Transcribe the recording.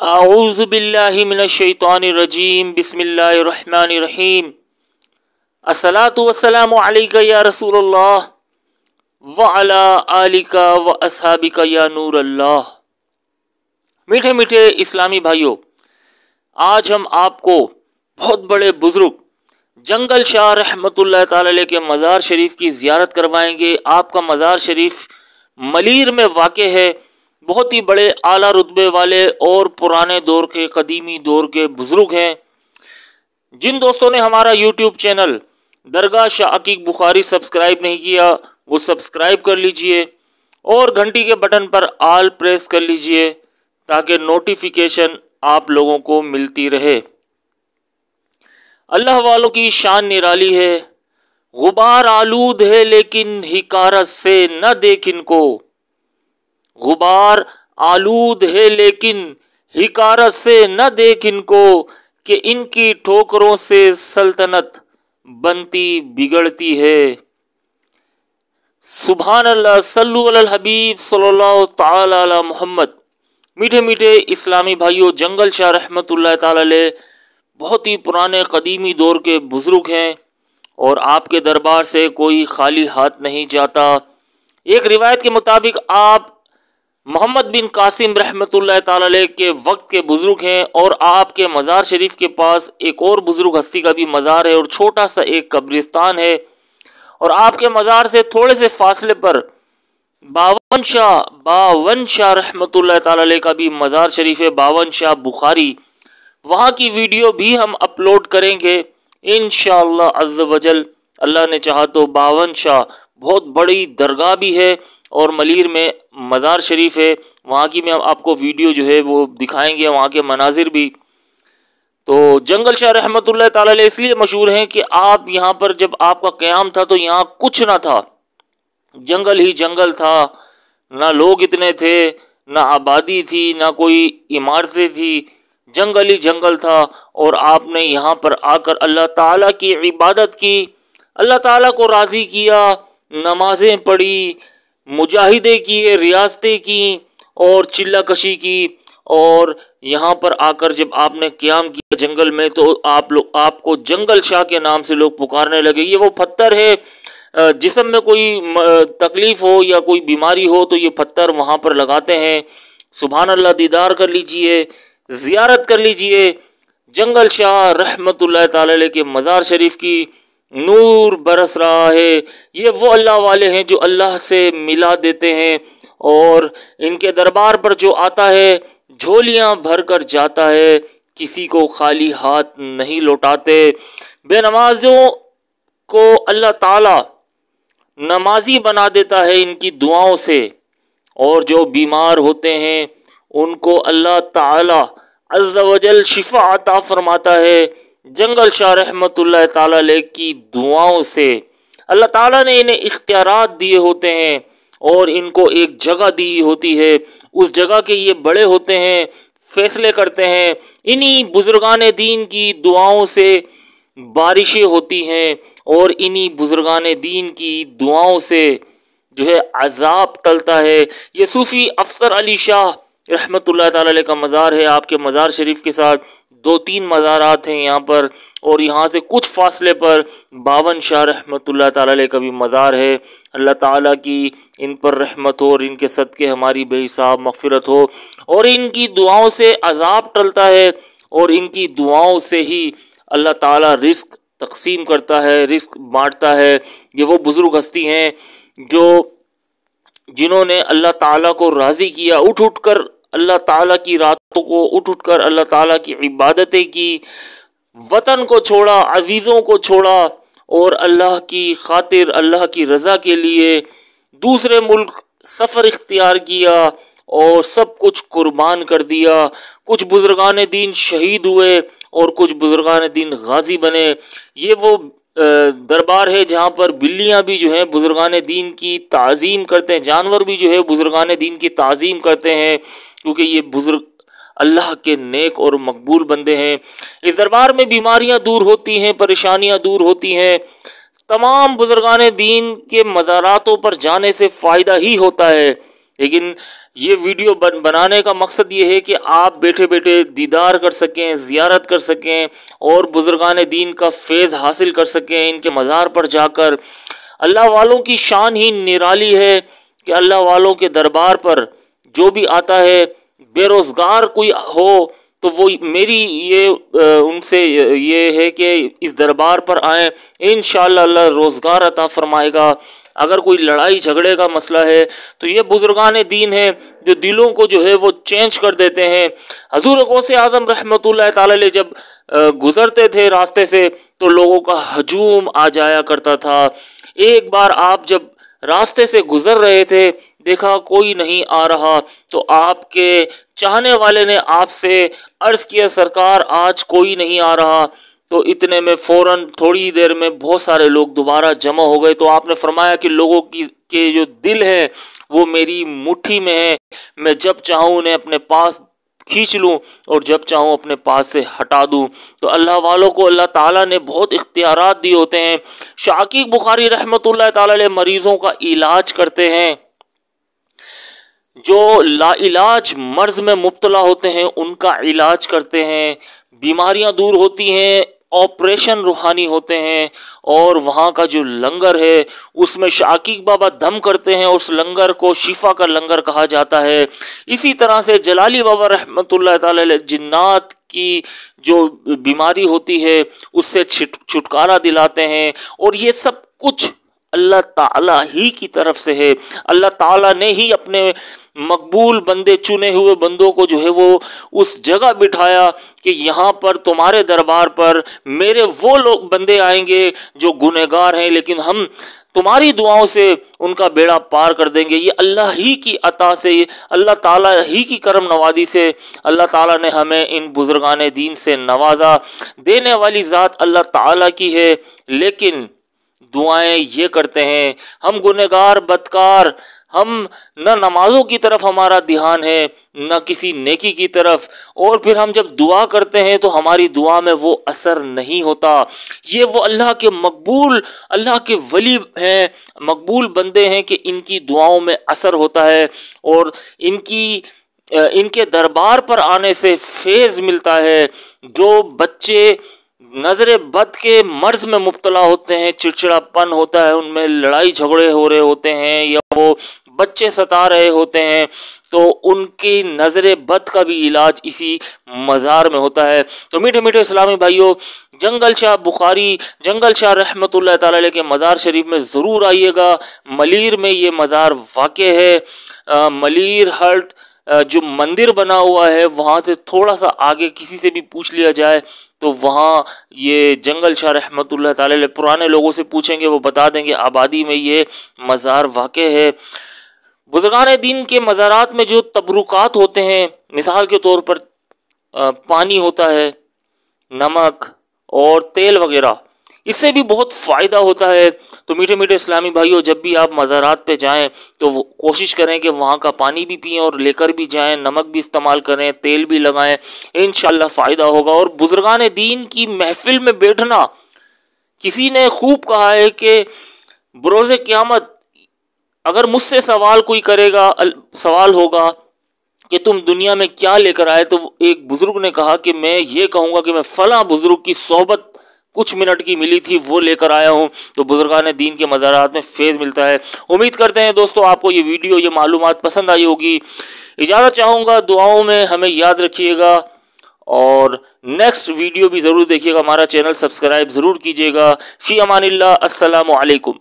आऊज़ु बिल्लाहि मिनश शैतानिर रजीम बिस्मिल्लाहिर रहमानिर रहीम। अस्सलातु वस्सलामु अलैका या रसूलल्लाह व अला आलिका व अस्हाबिका या नूर अल्लाह। मीठे मीठे इस्लामी भाइयों, आज हम आपको बहुत बड़े बुजुर्ग जंगल शाह रहमतुल्लाह ताला अलैह के मज़ार शरीफ की ज़ियारत करवाएंगे। आपका मज़ार शरीफ मलीर में वाक़े है। बहुत ही बड़े आला रुतबे वाले और पुराने दौर के कदीमी दौर के बुजुर्ग हैं। जिन दोस्तों ने हमारा यूट्यूब चैनल दरगाह शाह अकीक बुखारी सब्सक्राइब नहीं किया वो सब्सक्राइब कर लीजिए और घंटी के बटन पर आल प्रेस कर लीजिए ताकि नोटिफिकेशन आप लोगों को मिलती रहे। अल्लाह वालों की शान निराली है। गुबार आलूद है लेकिन हिकारत से न देख इनको। गुबार आलूद है लेकिन हिकारत से न देख इनको कि इनकी ठोकरों से सल्तनत बनती बिगड़ती है। सुभान अल्लाह, सल्लु अलल हबीब सल्लल्लाहु ताला अला मोहम्मद। मीठे मीठे इस्लामी भाइयों, जंगल शाह रहमतुल्लाह ताला अलैह बहुत ही पुराने कदीमी दौर के बुजुर्ग हैं और आपके दरबार से कोई खाली हाथ नहीं जाता। एक रिवायत के मुताबिक आप मोहम्मद बिन कासिम रहमतुल्लाह ताला अलैह के वक्त के बुजुर्ग हैं और आपके मज़ार शरीफ के पास एक और बुजुर्ग हस्ती का भी मज़ार है और छोटा सा एक कब्रिस्तान है। और आपके मज़ार से थोड़े से फासले पर बावन शाह रहमतुल्लाह ताला अलैह का भी मज़ार शरीफ है, बावन शाह बुखारी। वहाँ की वीडियो भी हम अपलोड करेंगे इंशाअल्लाह अज़्ज़ वजल। अल्लाह ने चाहा तो बावन शाह बहुत बड़ी दरगाह भी है और मलीर में मज़ार शरीफ है। वहाँ की मैं आपको वीडियो जो है वो दिखाएंगे, वहाँ के मनाजिर भी। तो जंगल शाह रहमतुल्लाह ताला अलैह इसलिए मशहूर हैं कि आप यहाँ पर जब आपका क़याम था तो यहाँ कुछ ना था, जंगल ही जंगल था। ना लोग इतने थे, ना आबादी थी, ना कोई इमारतें थी, जंगल ही जंगल था। और आपने यहाँ पर आकर अल्लाह ताला की इबादत की, अल्लाह ताला को राज़ी किया, नमाजें पढ़ी, मुजाहिदे किए, रियासतें की और चिल्ला कशी की। और यहाँ पर आकर जब आपने क़याम किया जंगल में तो आपको जंगल शाह के नाम से लोग पुकारने लगे। ये वो पत्थर है, जिस्म में कोई तकलीफ़ हो या कोई बीमारी हो तो ये पत्थर वहाँ पर लगाते हैं। सुभान अल्लाह, दीदार कर लीजिए, ज़ियारत कर लीजिए जंगल शाह रहमतुल्लाह ताला अलैह के मज़ार शरीफ की। नूर बरस रहा है। ये वो अल्लाह वाले हैं जो अल्लाह से मिला देते हैं और इनके दरबार पर जो आता है झोलियां भर कर जाता है, किसी को खाली हाथ नहीं लौटाते। बेनमाजियों को अल्लाह ताला नमाजी बना देता है इनकी दुआओं से और जो बीमार होते हैं उनको अल्लाह ताला अज़्ज़ वजल शिफा अता फरमाता है जंगल शाह रहमतुल्लाह ताला अलैह की दुआओं से। अल्लाह ताला ने इन्हें इख्तियारात दिए होते हैं और इनको एक जगह दी होती है, उस जगह के ये बड़े होते हैं, फैसले करते हैं। इन्हीं बुजुर्गान दीन की दुआओं से बारिशें होती हैं और इन्हीं बुजुर्गान दीन की दुआओं से जो है अजाब टलता है। ये सूफ़ी अफसर अली शाह रहमतुल्लाह ताला अलैह का मज़ार है। आपके मज़ार शरीफ के साथ 2-3 मज़ारात हैं यहाँ पर और यहाँ से कुछ फासले पर बावन शाह रहमतुल्लाह ताला अलैह का भी मज़ार है। अल्लाह ताला की इन पर रहमत हो और इनके सदक़े हमारी बेहिसाब मग़फ़िरत हो और इनकी दुआओं से अज़ाब टलता है और इनकी दुआओं से ही अल्लाह ताला रिस्क तक़सीम करता है, रिस्क बाँटता है। ये वो बुज़ुर्ग हस्ती हैं जिन्होंने अल्लाह ताला को राज़ी किया, उठ उठ कर अल्लाह ताला की रातों को उठ उठ कर अल्लाह ताला की इबादतें की, वतन को छोड़ा, अजीज़ों को छोड़ा और अल्लाह की खातिर, अल्लाह की रज़ा के लिए दूसरे मुल्क सफ़र इख्तियार किया और सब कुछ कुर्बान कर दिया। कुछ बुजुर्गान दीन शहीद हुए और कुछ बुजुर्गान दीन गाजी बने। ये वो दरबार है जहाँ पर बिल्लियाँ भी जो हैं बुजुर्गान दीन की ताज़ीम करते हैं, जानवर भी जो है बुजुर्गान दीन की ताज़ीम करते हैं क्योंकि ये बुजुर्ग अल्लाह के नेक और मकबूल बंदे हैं। इस दरबार में बीमारियाँ दूर होती हैं, परेशानियाँ दूर होती हैं। तमाम बुजुर्गान दीन के मज़ारातों पर जाने से फ़ायदा ही होता है, लेकिन ये वीडियो बनाने का मकसद ये है कि आप बैठे बैठे दीदार कर सकें, ज़ियारत कर सकें और बुज़ुर्गान दीन का फैज़ हासिल कर सकें। इनके मज़ार पर जाकर अल्लाह वालों की शान ही निराली है कि अल्लाह वालों के दरबार पर जो भी आता है, बेरोज़गार कोई हो तो वो मेरी ये उनसे ये है कि इस दरबार पर आएँ, इंशाअल्लाह अल्लाह रोज़गार अता फरमाएगा। अगर कोई लड़ाई झगड़े का मसला है तो ये बुजुर्गान दीन है जो दिलों को जो है वो चेंज कर देते हैं। हजूर गौसे आज़म रहमतुल्लाह ताला अलैह जब गुजरते थे रास्ते से तो लोगों का हजूम आ जाया करता था। एक बार आप जब रास्ते से गुजर रहे थे, देखा कोई नहीं आ रहा, तो आपके चाहने वाले ने आपसे अर्ज किया सरकार आज कोई नहीं आ रहा। तो इतने में फौरन थोड़ी देर में बहुत सारे लोग दोबारा जमा हो गए। तो आपने फरमाया कि लोगों की के जो दिल है वो मेरी मुट्ठी में है, मैं जब चाहूँ उन्हें अपने पास खींच लूँ और जब चाहूँ अपने पास से हटा दूँ। तो अल्लाह वालों को अल्लाह ताला ने बहुत इख्तियारात दिए होते हैं। शाकीक बुखारी रहमतुल्लाह ताला अलैह मरीजों का इलाज करते हैं, जो लाइलाज मर्ज में मुब्तला होते हैं उनका इलाज करते हैं, बीमारियां दूर होती हैं, ऑपरेशन रूहानी होते हैं। और वहाँ का जो लंगर है उसमें शाकीक बाबा दम करते हैं, उस लंगर को शिफा का लंगर कहा जाता है। इसी तरह से जलाली बाबा रहमतुल्लाह ताला अलैह जिन्नात की जो बीमारी होती है उससे छुटकारा दिलाते हैं। और ये सब कुछ अल्लाह ताला ही की तरफ से है। अल्लाह ताला ने ही अपने मकबूल बंदे, चुने हुए बंदों को जो है वो उस जगह बिठाया कि यहाँ पर तुम्हारे दरबार पर मेरे वो लोग बंदे आएंगे जो गुनहगार हैं, लेकिन हम तुम्हारी दुआओं से उनका बेड़ा पार कर देंगे। ये अल्लाह ही की अता से, अल्लाह ताला ही की करम नवाजी से अल्लाह ताला ने हमें इन बुजुर्गान दीन से नवाजा। देने वाली ज़ात अल्लाह ताला की है, लेकिन दुआएं ये करते हैं हम गुनहगार बदकार, हम न नमाजों की तरफ हमारा ध्यान है न किसी नेकी की तरफ, और फिर हम जब दुआ करते हैं तो हमारी दुआ में वो असर नहीं होता। ये वो अल्लाह के मकबूल, अल्लाह के वली हैं, मकबूल बंदे हैं कि इनकी दुआओं में असर होता है और इनके दरबार पर आने से फैज़ मिलता है। जो बच्चे नजर बद के मर्ज में मुब्तला होते हैं, चिड़चिड़ापन होता है, उनमें लड़ाई झगड़े हो रहे होते हैं या वो बच्चे सता रहे होते हैं, तो उनकी नजर बद का भी इलाज इसी मज़ार में होता है। तो मीठे मीठे इस्लामी भाइयों, जंगल शाह बुखारी, जंगल शाह रहमतुल्लाह ताला अलैह के मज़ार शरीफ में ज़रूर आइएगा। मलीर में ये मज़ार वाक़े है। मलीर हट जो मंदिर बना हुआ है वहाँ से थोड़ा सा आगे किसी से भी पूछ लिया जाए तो वहाँ ये जंगल शाह रहमतुल्लाह ताला अलैह, पुराने लोगों से पूछेंगे वो बता देंगे आबादी में ये मज़ार वाक़े है। बुज़ुर्गान दीन के मज़ारात में जो तबरुकात होते हैं, मिसाल के तौर पर पानी होता है, नमक और तेल वगैरह, इससे भी बहुत फ़ायदा होता है। तो मीठे मीठे इस्लामी भाइयों, जब भी आप मज़ारात पे जाएं तो वो कोशिश करें कि वहाँ का पानी भी पिएं और लेकर भी जाएं, नमक भी इस्तेमाल करें, तेल भी लगाएं, इंशाअल्लाह फ़ायदा होगा। और बुज़ुर्गान दीन की महफिल में बैठना, किसी ने खूब कहा है कि बरोज़े क़यामत अगर मुझसे सवाल कोई करेगा, सवाल होगा कि तुम दुनिया में क्या लेकर आए, तो एक बुजुर्ग ने कहा कि मैं ये कहूँगा कि मैं फ़लाँ बुजुर्ग की सोहबत कुछ मिनट की मिली थी वो लेकर आया हूँ। तो बुजुर्गान दीन के मज़ारात में फैज़ मिलता है। उम्मीद करते हैं दोस्तों आपको ये वीडियो, ये मालूमात पसंद आई होगी। इजाज़त चाहूँगा, दुआओं में हमें याद रखिएगा और नेक्स्ट वीडियो भी ज़रूर देखिएगा। हमारा चैनल सब्सक्राइब ज़रूर कीजिएगा। फ़ी अमानिल्लाह, अस्सलामु अलैकुम।